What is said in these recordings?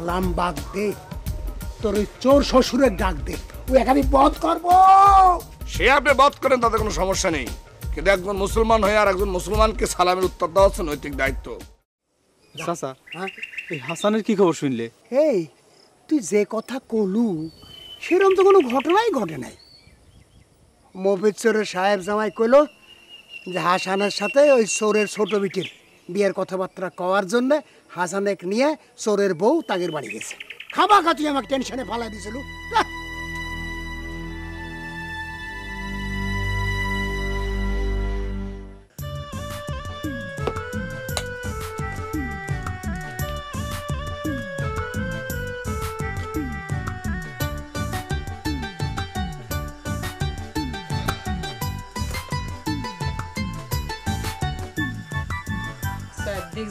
সালাম বাগ দে, তোর ওই চোর শ্বশুরের ডাক দে, ওই এক আমি বধ করবো। সে আপনি বধ করেন, তাতে কোনো সমস্যা নেই, কিন্তু একজন মুসলমান হয়ে আর একজন মুসলমানকে সালামের উত্তর দেওয়া হচ্ছে নৈতিক দায়িত্ব। চাচা, এই হাসানের কি খবর শুনলে? এই তুই যে কথা কলু সেরকম তো কোনো ঘটনাই ঘটে নাই। মফিজ চোরের সাহেব জামাই কইল যে হাসানের সাথে ওই চোরের ছোট বিটির বিয়ের কথাবার্তা কওয়ার জন্য হাসানেক নিয়ে চোরের বউ তাগের বাড়ি গেছে। খাবা খা, তুই আমাকে টেনশনে ফালাই দিছিল।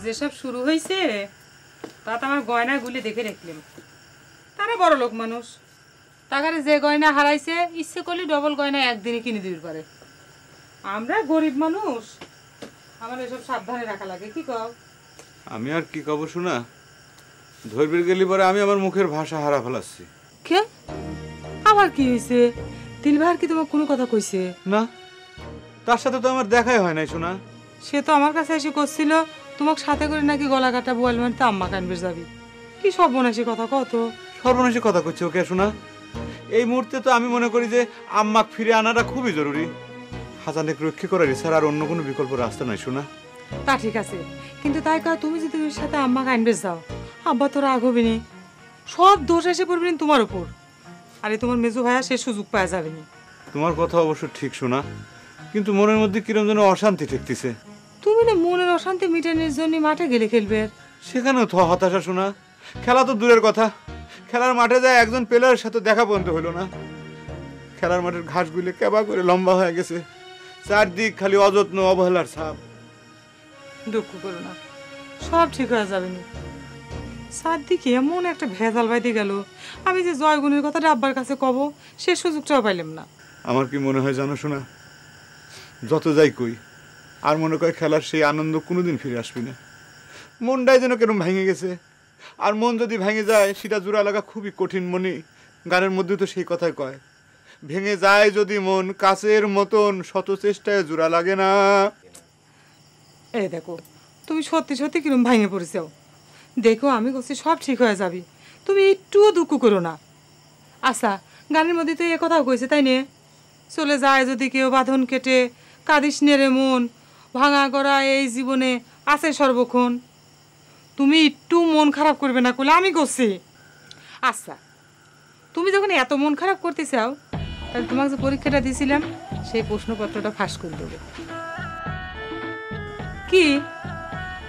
যেসব শুরু হয়েছে তাতে আমার গয়নাগুলি দেখে রাখলাম। তারা বড় লোক মানুষ, তাকারে যে গয়না হারাইছে ইচ্ছে করলে ডবল গয়না একদিনে কিনে দিতে পারে। আমরা গরিব মানুষ, আমার এসব সাবধানে রাখা লাগে। কি কও? আমি আর কি কব শোনা, ধরবির গেলি পরে আমি আমার মুখের ভাষা হারা ফেলাচ্ছি। কে আবার কি হয়েছে? দিলভার কি তোমার কোনো কথা কইছে? না, তার সাথে তো আমার দেখাই হয় নাই শোনা। সে তো আমার কাছে এসে করছিল তোমাকে সাথে করে নাকি গলা কাটা বোয়াল মারতে আম্মা কানবে যাবি। কি সর্বনাশী কথা কত! সর্বনাশী কথা করছে ওকে শোনা। এই মুহূর্তে তো আমি মনে করি যে আম্মাকে ফিরে আনাটা খুবই জরুরি। হাসানেক রক্ষা করার ছাড়া আর অন্য কোনো বিকল্প রাস্তা নাই শোনা। তা ঠিক আছে, কিন্তু তাই কাও তুমি যদি ওর সাথে আম্মা কানবে যাও, আব্বা তো রাগ হবে নি, সব দোষ এসে পড়বে তোমার উপর। আরে তোমার মেজো ভাইয়া সে সুযোগ পাওয়া যাবে না। তোমার কথা অবশ্য ঠিক শোনা, কিন্তু মনের মধ্যে কিরম যেন অশান্তি ঠেকতেছে। তুমি না মনের অশান্তি মিটানোর জন্য মাঠে গেলে খেলবে, সেখানেও তো হতাশা শোনা। খেলা তো দূরের কথা, খেলার মাঠে যায় একজন প্লেয়ারের সাথে দেখা পর্যন্ত হইল না। খেলার মাঠের ঘাসগুলি কেবা করে লম্বা হয়ে গেছে, চারদিক খালি অযত্ন অবহেলার ছাপ। দুঃখ করো না, সব ঠিক হয়ে যাবে না। চারদিকে এমন একটা ভেজাল বাইতে গেল, আমি যে জয়গুণের কথাটা আব্বার কাছে কব সে সুযোগটাও পাইলাম না। আমার কি মনে হয় জানো শোনা, যত যাই কই আর মনে করে খেলার সেই আনন্দ কোনোদিন ফিরে আসবি না। মনটাই যেন কেরম ভেঙে গেছে, আর মন যদি ভেঙে যায় সেটা জোড়া লাগা খুবই কঠিন। মনি গানের মধ্যে তো সেই কথাই কয়, ভেঙে যায় যদি মন কাচের মতন শত চেষ্টায় জোড়া লাগে না। এই দেখো, তুমি সত্যি সত্যি কিরম ভেঙে পড়েছো। দেখো আমি বলছি সব ঠিক হয়ে যাবি, তুমি একটুও দুঃখ করো না। আচ্ছা, গানের মধ্যে তো এ কথাও কইছে তাই নে, চলে যায় যদি কেউ বাঁধন কেটে, কাঁদিস নেড়ে মন, ভাঙা করা এই জীবনে আছে সর্বক্ষণ। তুমি একটু মন খারাপ করবে না করলে আমি করছি। আচ্ছা, তুমি যখন এত মন খারাপ করতে চাও, তাহলে তোমাকে যে পরীক্ষাটা দিয়েছিলাম সেই প্রশ্নপত্রটা ফাঁস করে দেবো। কি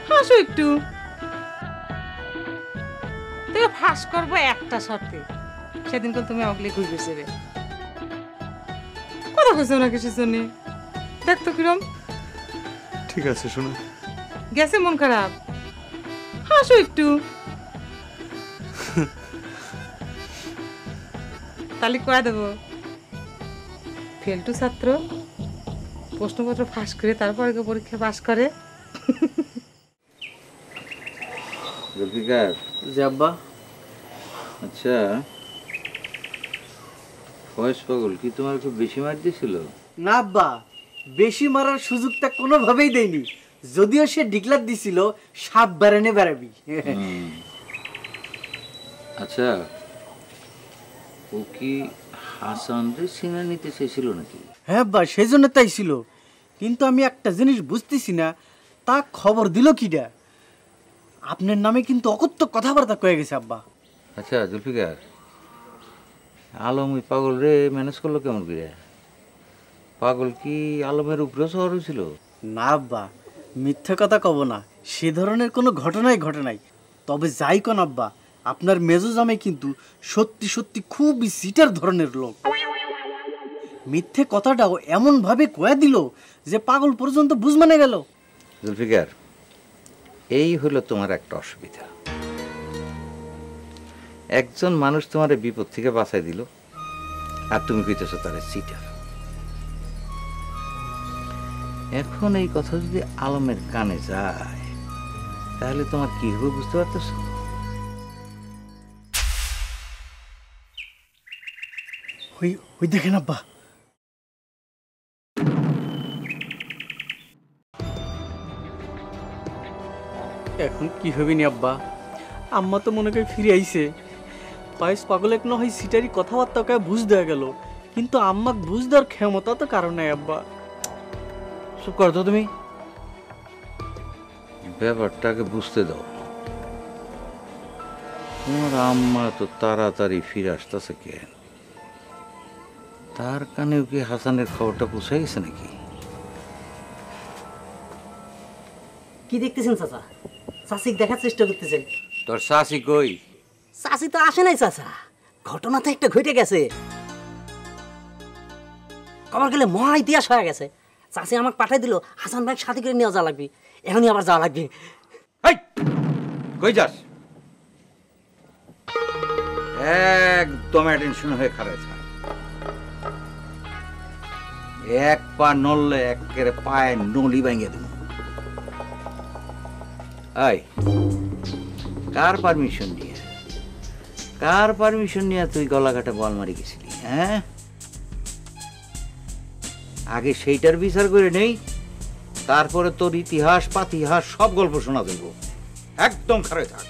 হাসো একটু? তুমি ফাঁস করবো একটা শর্তে, সেদিন করে তুমি অগলে ঘুরবে সেবে। কথা কইছো না কিসের জন্য? দেখতো কিরম ঠিক আছে শোনা, গেছে মন খারাপ, হাসো একটু। তাহলে কয়া দেবো ফেলটু ছাত্র প্রশ্নপত্র ফাঁস করে তারপরে পরীক্ষা পাস করে। জুলফিকার। জি আব্বা। আচ্ছা, ফয়েজ পাগল কি তোমার খুব বেশি মার দিয়েছিল? না আব্বা, বেশি মারার সুযোগটা কোনোভাবেই দেয়নি, যদিও সে ডিক্লার দিছিল সাপ বেড়ানে বেড়াবি। আচ্ছা, ও কি হাসানরে সিনা নিতে চেয়েছিল নাকি? হ্যাঁ আব্বা, সেই জন্য তাই ছিল, কিন্তু আমি একটা জিনিস বুঝতেছি না, তা খবর দিল কিডা? আপনার নামে কিন্তু অকথ্য কথাবার্তা কয়ে গেছে আব্বা। আচ্ছা জুলফিকার, আলম ওই পাগল রে ম্যানেজ করলো কেমন করে? পাগল কি আলমের উপরে শহর হয়েছিল? না আব্বা, মিথ্যে কথা কব না, সে ধরনের কোনো ঘটনাই ঘটে নাই। তবে যাই কোন আব্বা, আপনার মেজো জামাই কিন্তু সত্যি সত্যি খুবই সিটার ধরনের লোক। মিথ্যে কথাটাও এমন ভাবে কয়ে দিল যে পাগল পর্যন্ত বুঝ মানে গেল। জুলফিকার, এই হলো তোমার একটা অসুবিধা। একজন মানুষ তোমার বিপদ থেকে বাঁচাই দিল, আর তুমি কইতেছো তার সিটার। এখন এই কথা যদি আলমের কানে যায় তাহলে তোমার কি হবে বুঝতে পারতেছো? ওই দেখেন আব্বা। এখন কি হবে নি আব্বা? আম্মা তো মনে করে ফিরে আইছে। ফয়েজ পাগল এক না হয় সিটারি কথাবার্তা কে বুঝ দেয়া গেল, কিন্তু আম্মাক বুঝ দেওয়ার ক্ষমতা তো কারণ নাই আব্বা। চুপ কর তো তুমি, ব্যাপারটাকে বুঝতে দাও। তোমার আম্মা তো তাড়াতাড়ি ফিরে আসতেছে কেন? তার কানেও কি হাসানের খবরটা পৌঁছে গেছে নাকি? কি দেখতেছেন চাচা? চাষিক দেখার চেষ্টা করতেছেন। তোর শাসি কই? চাষি তো আসে নাই চাচা, ঘটনা তো একটা ঘটে গেছে। কবার গেলে মহা ইতিহাস হয়ে গেছে। চাষি আমাকে পাঠাই দিল হাসান ভাই সাথে করে নিয়ে যাওয়া লাগবে, এখনই আবার যাওয়া লাগবে। এই কই যাস? একদম অ্যাটেনশন হয়ে খাড়া থাক। এক পা নড়লে একের পায়ে নলি ভেঙে দেব। আই, কার পারমিশন নিয়ে তুই গলাঘাটে বল মারি গেছিলি? হ্যাঁ, আগে সেইটার বিচার করে নেই, তারপরে তোর ইতিহাস পাতিহাস সব গল্প শোনা দেব। একদম খাড়া থাক।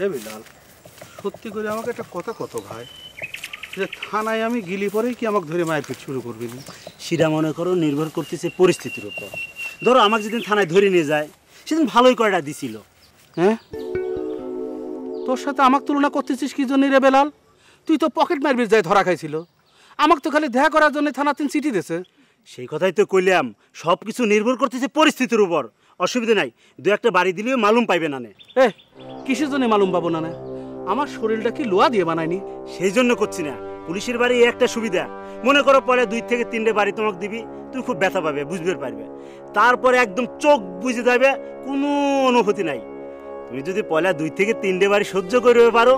এ বিলাল, সত্যি করে আমাকে একটা কথা কত ভাই, যে থানায় আমি গিলি পরেই কি আমাকে ধরে মারপিট শুরু করবি? সেটা মনে করো নির্ভর করতেছে পরিস্থিতির উপর। ধরো আমাকে যেদিন থানায় ধরে নিয়ে যায় সেদিন ভালোই কয়টা দিছিল। হ্যাঁ, তোর সাথে আমাকে তুলনা করতেছিস কি জন্য রে বেলাল? তুই তো পকেট মারবির যায় ধরা খাইছিল, আমাকে তো খালি দেখা করার জন্য থানা 3 চিঠি দিয়েছে। সেই কথাই তো কইলাম, সব কিছু নির্ভর করতেছে পরিস্থিতির উপর। অসুবিধা নাই, দু একটা বাড়ি দিলেও মালুম পাইবে না। এ কিসের জন্য মালুম পাবো না? আমার শরীরটা কি লোহা দিয়ে বানায়নি? সেই জন্য করছি না। পুলিশের বাড়ি একটা সুবিধা, মনে করো পরে 2 থেকে 3টে বাড়ি তোমাকে দিবি, তুমি খুব ব্যথা পাবে, বুঝতে পারবে। তারপরে একদম চোখ বুঝে যাবে, কোনো অনুভূতি নাই। তুমি যদি পয়লা 2 থেকে 3টে বাড়ি সহ্য করবে পারো,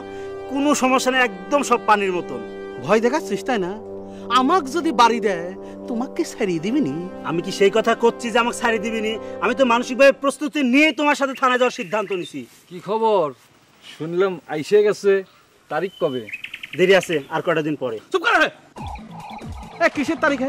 কোনো সমস্যা নেই, একদম সব পানির মতন। ভয় দেখাচ্ছিস তাই না? আমাকে যদি বাড়ি দেয় তোমাকে ছাড়িয়ে দিবিনি? আমি কি সেই কথা করছি যে আমাকে ছাড়িয়ে দিবিনি? আমি তো মানসিকভাবে প্রস্তুতি নিয়ে তোমার সাথে থানায় যাওয়ার সিদ্ধান্ত নিছি। কি খবর? শুনলাম আইসে গেছে, তারিখ কবে? দেরি আছে, আর কয়টা দিন পরে। চুপ করে। এ কিসের তারিখে?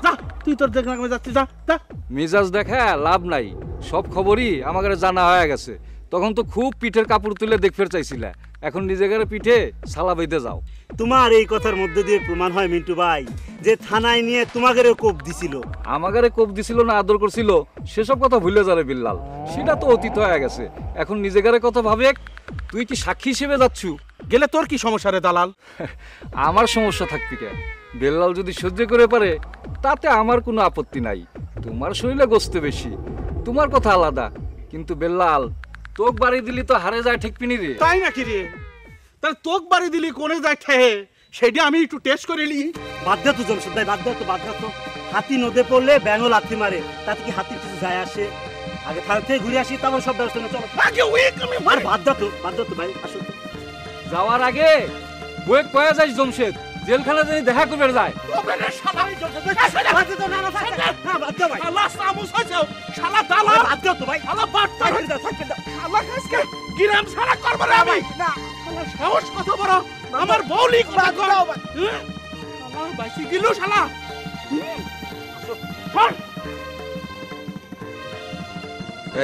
যা তুই তোর জায়গায় যাচ্ছিস, যা যা। মেজাজ দেখা লাভ নাই, সব খবরই আমাকে জানা হয়ে গেছে। তখন তো খুব পিঠের কাপড় তুলে দেখতে চাইছিলা, এখন নিজেদের পিঠে সালা বেঁধে যাও। তোমার এই কথার মধ্যে দিয়ে প্রমাণ হয় মিন্টু ভাই যে থানায় নিয়ে তোমাদেরও কোপ দিছিল। আমাগারে কোপ দিছিল না আদর করছিল সেসব কথা ভুলে যাবে বিল্লাল, সেটা তো অতীত হয়ে গেছে। এখন নিজেগারে কথা ভাবে। তুই কি সাক্ষী হিসেবে যাচ্ছু? গেলে তোর কি সমস্যা রে দালাল? আমার সমস্যা থাকবি কে? বেল্লাল যদি সহ্য করে পারে তাতে আমার কোনো আপত্তি নাই। তোমার শরীরে গোস্ত বেশি, তোমার কথা আলাদা। কিন্তু বেল্লাল, তোক বাড়ি দিলি তো হারে যায় ঠিক পিনি রে। তাই নাকি রে? তাহলে তোক বাড়ি দিলি কোনে যায় ঠেহে, সেটা আমি একটু টেস্ট করে নি। বাদ দে তো জমশেদ ভাই, বাদ দে তো, বাদ দে তো। হাতি নদে পড়লে ব্যাঙও লাথি মারে, তাতে কি হাতির কিছু যায় আসে? আগে থানা থেকে ঘুরে আসি, তারপর সব ব্যবস্থা নিয়ে চলো। আর বাদ দে তো ভাই, আসো তো। যাওয়ার আগে বইয়ে কয়া যাইস জমশেদ, জেলখানা যদি দেখা করবে যায়। আমার বউলি গেল শালা।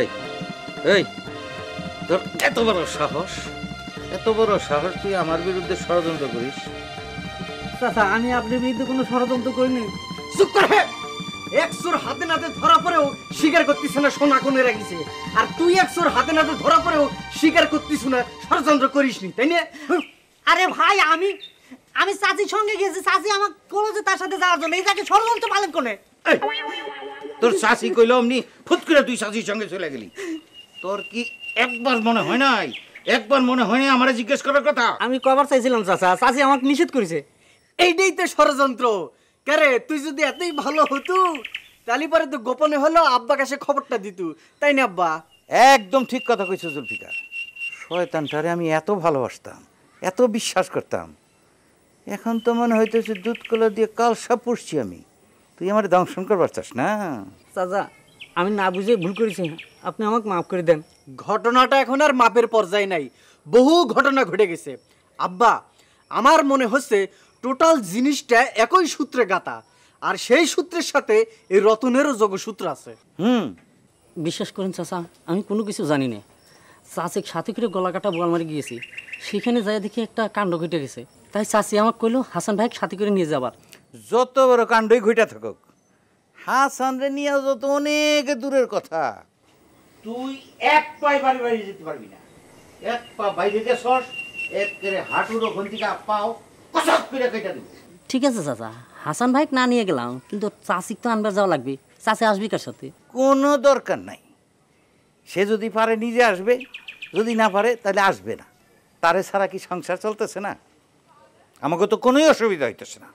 এই এই তোর এত বড় সাহস, এত বড় সাহস তুই আমার বিরুদ্ধে ষড়যন্ত্র করিস? চাচা, আমি আপনার বিরুদ্ধে কোনো ষড়যন্ত্র করিনি। চুপ করে। একশোর হাতে নাতে ধরা পড়েও স্বীকার করতিস না সোনা কোনে রাখিছে, আর তুই একশোর হাতে নাতে ধরা পড়েও স্বীকার করতিস না ষড়যন্ত্র করিসনি, তাই না? আরে ভাই, আমি চাচির সঙ্গে গেছি, চাচি আমাকে বলেছে তার সাথে যাওয়ার জন্য। এই তাকে ষড়যন্ত্র পালন করে। তোর শাসি কইল অমনি ফুট করে তুই শাসির সঙ্গে চলে গেলি। তোর কি একবার মনে হয় নাই, একবার মনে হয় নাই আমারে জিজ্ঞেস করার কথা? আমি কবার চাইছিলাম চাচা, চাচি আমাকে নিষেধ করেছে। এইটাই তো ষড়যন্ত্র। কারে তুই যদি এতই ভালো হতো তাহলে পরে তো গোপনে হলো আব্বা কাছে খবরটা দিত, তাই না আব্বা? একদম ঠিক কথা কইছো জুলফিকার। শয়তানটারে আমি এত ভালোবাসতাম, এত বিশ্বাস করতাম, এখন তো মনে হইতেছে দুধ কলা দিয়ে কাল সাপ পুষছি আমি। তুই আমার দংশন করবার চাস না? চাচা, আমি না বুঝে ভুল করেছি, আপনি আমাকে মাফ করে দেন। ঘটনাটা এখন আর মাপের পর্যায়ে নাই, বহু ঘটনা ঘটে গেছে। আব্বা, আমার মনে হচ্ছে টোটাল জিনিসটা একই সূত্রে গাঁথা, আর সেই সূত্রের সাথে এই রতনেরও যোগসূত্র আছে। বিশ্বাস করেন চাচা, আমি কোনো কিছু জানি না। চাচি সাথে করে গলা কাটা বোয়াল মারি গিয়েছি, সেখানে যাই দেখি একটা কাণ্ড ঘটে গেছে। তাই চাচি আমাকে কইলো হাসান ভাই সাথে করে নিয়ে যাবার। যত বড় কাণ্ডই ঘইটা থাকুক, হাসান রে নিয়ে যত অনেক দূরের কথা। তুই এক পায়ে বাড়ি বাড়ি যেতে পারবি না। এক পা বাইরে গেছস, এক করে হাঁটুর ওখান থেকে পাও কসক করে কেটে দিবি। ঠিক আছে চাচা, হাসান ভাই না নিয়ে গেলাম, কিন্তু চাচিক তো আনবার যাওয়া লাগবে। চাচি আসবি কার সাথে? কোনো দরকার নাই। সে যদি পারে নিজে আসবে, যদি না পারে তাহলে আসবে না। তারে ছাড়া কি সংসার চলতেছে না? আমাকে তো কোনোই অসুবিধা হইতেছে না।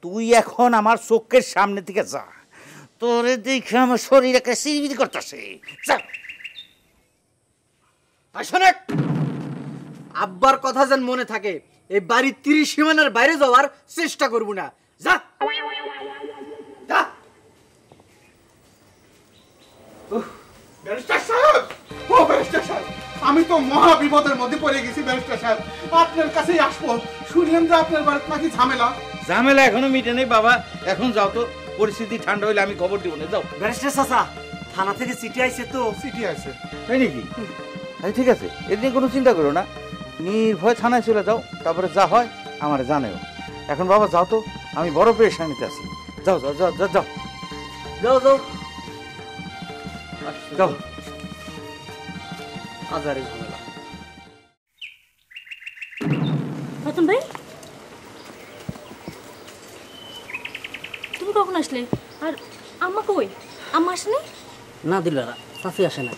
তুই এখন আমার চোখের সামনে থেকে যা, তোরে দেখে আমার শরীর একটা সিরিবিরি করতেছে। যা। শোনে, আব্বার কথা যেন মনে থাকে, এই বাড়ির 30 সীমানার বাইরে যাওয়ার চেষ্টা করব না। যা যা। ব্যারিস্টার সাহেব, ও ব্যারিস্টার সাহেব, আমি তো মহা বিপদের মধ্যে পড়ে গেছি ব্যারিস্টার সাহেব। আপনার কাছেই আসবো, শুনলাম যে আপনার বাড়িতে নাকি ঝামেলা। ঝামেলা এখনো মিটে নেই বাবা, এখন যাও তো, পরিস্থিতি ঠান্ডা হইলে আমি খবর দিব না। যাও। ব্যারিস্টার চাচা, থানা থেকে চিঠি আইছে তো? চিঠি আছে। তাই নাকি? আচ্ছা ঠিক আছে, এর নিয়ে কোনো চিন্তা করো না, নির্ভয় থানায় চলে যাও, তারপরে যা হয় আমার জানেও। এখন বাবা যাও তো, আমি বড় পেরেশানিতে আছি। যাও যাও যাও যাও যাও যাও যাও। যাও। আজারে ঝামেলা। রতন ভাই, তুমি কখন আসলে? আর আম্মা কই? আম্মা আসেনি? না দিলারা, চাচি আসে না।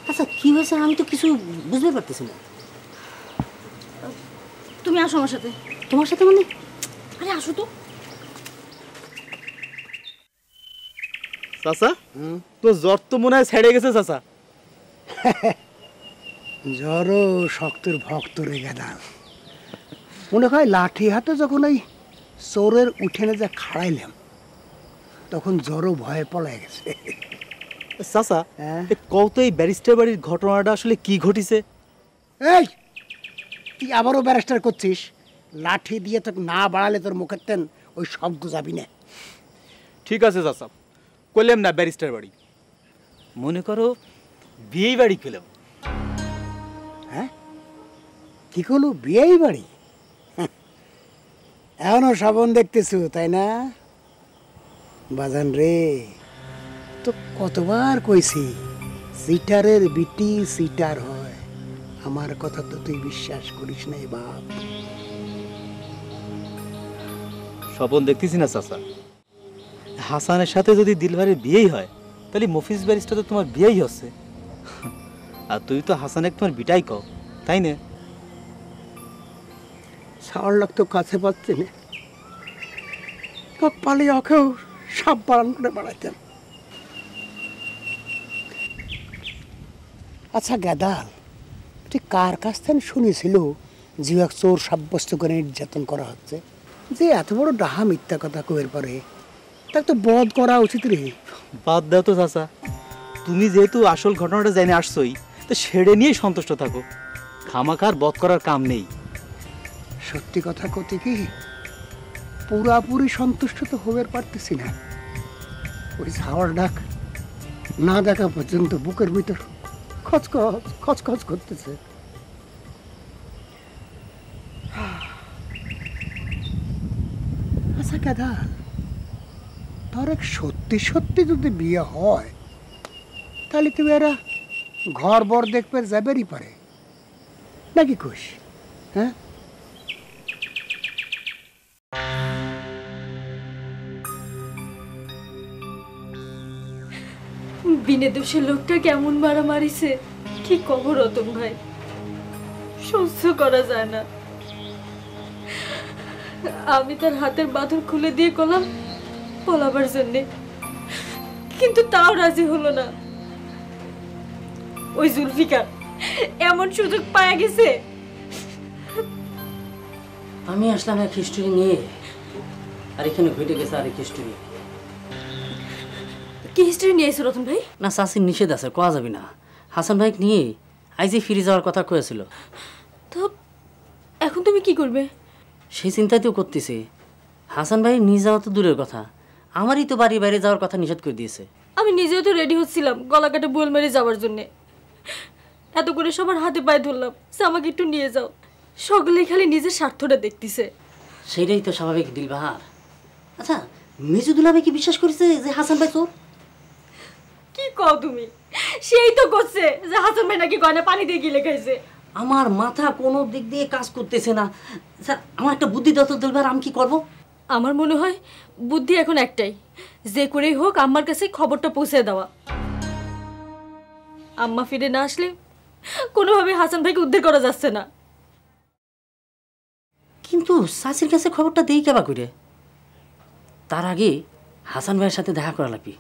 আচ্ছা কি হয়েছে আমি তো কিছু বুঝতে পারতেছি না। তুমি আসো আমার সাথে। তোমার সাথে মানে? আরে আসো তো। চাচা, তো জ্বর তো মনে হয় ছেড়ে গেছে চাচা। জ্বরও শক্তর ভক্ত রে গেদাল। মনে হয় লাঠি হাতে যখন ওই চোরের উঠেনে যা খাড়াইলাম, তখন জ্বরও ভয়ে পলাই গেছে। চাচা, কত এই ব্যারিস্টার বাড়ির ঘটনাটা আসলে কি ঘটিছে? এই তুই আবারও ব্যারিস্টার করছিস? লাঠি দিয়ে তোকে না বাড়ালে তোর মুখের তেন ওই শব্দ যাবি না। ঠিক আছে চাচা, কইলাম না ব্যারিস্টার বাড়ি, মনে করো বিয়েই বাড়ি পেলাম। হ্যাঁ, কি করলো? বিয়েই বাড়ি? এখনো শ্রাবণ দেখতেছো তাই না? বাজান রে, তো কতবার কইছি সিটারের বিটি সিটার হয়। আমার কথা তো তুই বিশ্বাস করিস না বাপ। স্বপন দেখতেছি না চাচা, হাসানের সাথে যদি দিলবারের বিয়েই হয়, তাহলে মফিজ ব্যারিস্টার তো তোমার বিয়েই হচ্ছে। আর তুই তো হাসানে তোমার বিটাই কও, তাই না? সাওয়ার লোক তো কাছে পাচ্ছে না, পালিয়ে ওকেও সাপ পালন করে বেড়াইতাম। আচ্ছা গেদাল, তুই কার কাছ থেকে শুনেছিল যে এক চোর সাব্যস্ত করে নির্যাতন করা হচ্ছে? যে এত বড় ডাহা মিথ্যা কথা কয়ের পরে তাকে তো বধ করা উচিত রে। বাদ দাও তো চাচা, তুমি যেহেতু আসল ঘটনাটা জেনে আসছোই, তো সেরে নিয়েই সন্তুষ্ট থাকো, খামাখার বধ করার কাম নেই। সত্যি কথা কতে কি, পুরাপুরি সন্তুষ্ট তো হতে পারতেছি না। ওই ঝাওয়ার ডাক না দেখা পর্যন্ত বুকের ভিতর খচখচ খচখচ করতেছে। আচ্ছা কেদা, তোর এক সত্যি সত্যি যদি বিয়ে হয়, তাহলে তুমি এরা ঘর বর দেখবে যাবেরই পারে নাকি খুশ? হ্যাঁ, বিনে দোষে লোকটা কেমন মারা মারিছে কি কব রতন ভাই, সহ্য করা যায় না। আমি তার হাতের বাঁধন খুলে দিয়ে গেলাম পলাবার জন্যে, কিন্তু তাও রাজি হলো না। ওই জুলফিকার এমন সুযোগ পাওয়া গেছে। আমি আসলাম এক হিস্টোরি নিয়ে, আর এখানে ঘটে গেছে আরেক হিস্টোরি। কি হিস্ট্রি নিয়ে এসো রতন ভাই? না চাচির নিষেধ আছে, কোয়া যাবি না। হাসান ভাই নিয়ে আইজে ফিরে যাওয়ার কথা কয়েছিল। তো এখন তুমি কি করবে? সেই চিন্তাতেও করতেছি। হাসান ভাই নিয়ে যাওয়া তো দূরের কথা, আমারই তো বাড়ি বাইরে যাওয়ার কথা নিষেধ করে দিয়েছে। আমি নিজেও তো রেডি হচ্ছিলাম গলা কাটা বুয়েল মেরে যাওয়ার জন্যে। এত করে সবার হাতে পায়ে ধরলাম যে আমাকে একটু নিয়ে যাও, সকলে খালি নিজের স্বার্থটা দেখতেছে। সেটাই তো স্বাভাবিক দিলবাহার। আচ্ছা মেজুদুলাবে কি বিশ্বাস করেছে যে হাসান ভাই চোর? কি কও তুমি? সেই তো করছে যে হাসান ভাই নাকি গয়না পানি দিয়ে গিলে খাইছে। আমার মাথা কোনো দিক দিয়ে কাজ করতেছে না। স্যার আমার একটা বুদ্ধি দাও তো দিলবাহার, আমি কি করবো? আমার মনে হয় বুদ্ধি এখন একটাই, যে করেই হোক আম্মার কাছে খবরটা পৌঁছে দেওয়া। আম্মা ফিরে না আসলে কোনোভাবে হাসান ভাইকে উদ্ধার করা যাচ্ছে না। কিন্তু চাচির কাছে খবরটা দেই কেবা করে? তার আগে হাসান ভাইয়ের সাথে দেখা করা লাগবে।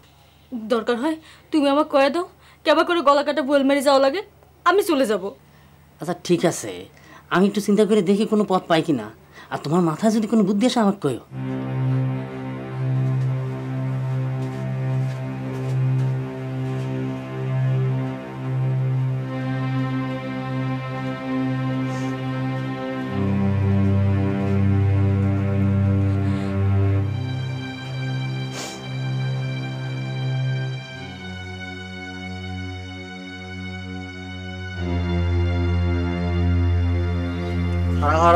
দরকার হয় তুমি আমাকে কয়ে দাও, কেবা করে গলা কাটা বল মেরে যাওয়া লাগে, আমি চলে যাব। আচ্ছা ঠিক আছে, আমি একটু চিন্তা করে দেখি কোনো পথ পাই কিনা। আর তোমার মাথায় যদি কোনো বুদ্ধি আসে আমাকে কয়ো।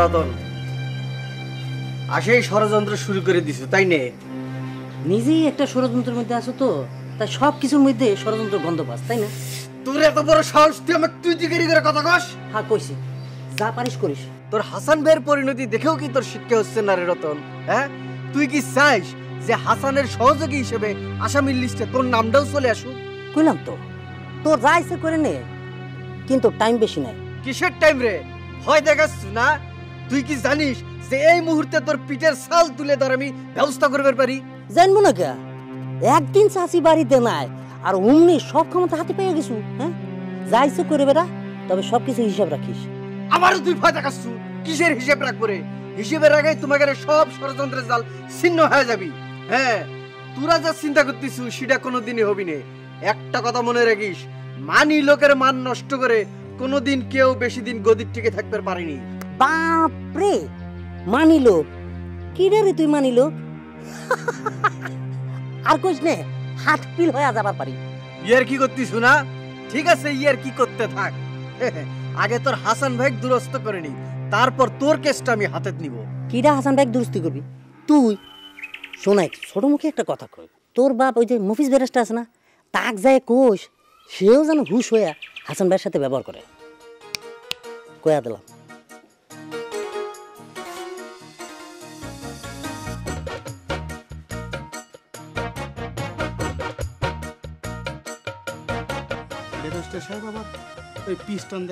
রতন আসেই ষড়যন্ত্র শুরু করে দিছো, তাই নে? নিজেই একটা ষড়যন্ত্রের মধ্যে আছো তো, তাই সব কিছুর মধ্যে ষড়যন্ত্র গন্ধ পাস, তাই না? তোর এত বড় সাহস, তুই আমার তুই দিগেরি করে কথা কস? হ্যাঁ কইছি, যা পারিস করিস। তোর হাসান ভাইয়ের পরিণতি দেখেও কি তোর শিক্ষা হচ্ছে না রে রতন? হ্যাঁ, তুই কি চাইস যে হাসানের সহযোগী হিসেবে আসামির লিস্টে তোর নামটাও চলে আসুক? কইলাম তো তোর যা ইচ্ছে করে নে, কিন্তু টাইম বেশি নাই। কিসের টাইম রে? ভয় দেখাচ্ছ না? তুই কি জানিস যে এই মুহূর্তে তোর পিঠের ছাল তুলে ধর আমি ব্যবস্থা করতে পারি? জানবো না কে? একদিন চাচি বাড়িতে নাই আর অমনি সব ক্ষমতা হাতে পেয়ে গেছু। হ্যাঁ, যা ইচ্ছে করে বেড়া, তবে সবকিছু হিসাব রাখিস। আমারও তুই ভয় দেখাচ্ছ? কিসের হিসেব রাখবো রে? হিসেবের আগে তোমাকে সব ষড়যন্ত্রের জাল ছিন্ন হয়ে যাবি। হ্যাঁ, তোরা যা চিন্তা করতিস সেটা কোনোদিনই হবি না। একটা কথা মনে রাখিস, মানি লোকের মান নষ্ট করে কোনোদিন কেউ বেশি দিন গদির টিকে থাকতে পারেনি। বাপরে, মানি লোক? কি রে তুই মানি লোক? আর কইস নে, হাত পিল হয়ে যাবার পারি। ইয়ার কি করতিস না? ঠিক আছে, ইয়ার কি করতে থাক। আগে তোর হাসান ভাই দুরস্ত করে নি, তারপর তোর কেসটা আমি হাতে নিব। কিরা হাসান ভাই দুরস্তি করবি তুই? শোনাই ছোট মুখে একটা কথা কই, তোর বাপ ওই যে মফিজ ব্যারেস্টার আছে না, তাক যায় কোষ, সেও যেন হুশ হইয়া হাসান ভাইয়ের সাথে ব্যবহার করে। কয়া দিলাম। সাহেব আবার ওই পিস্টন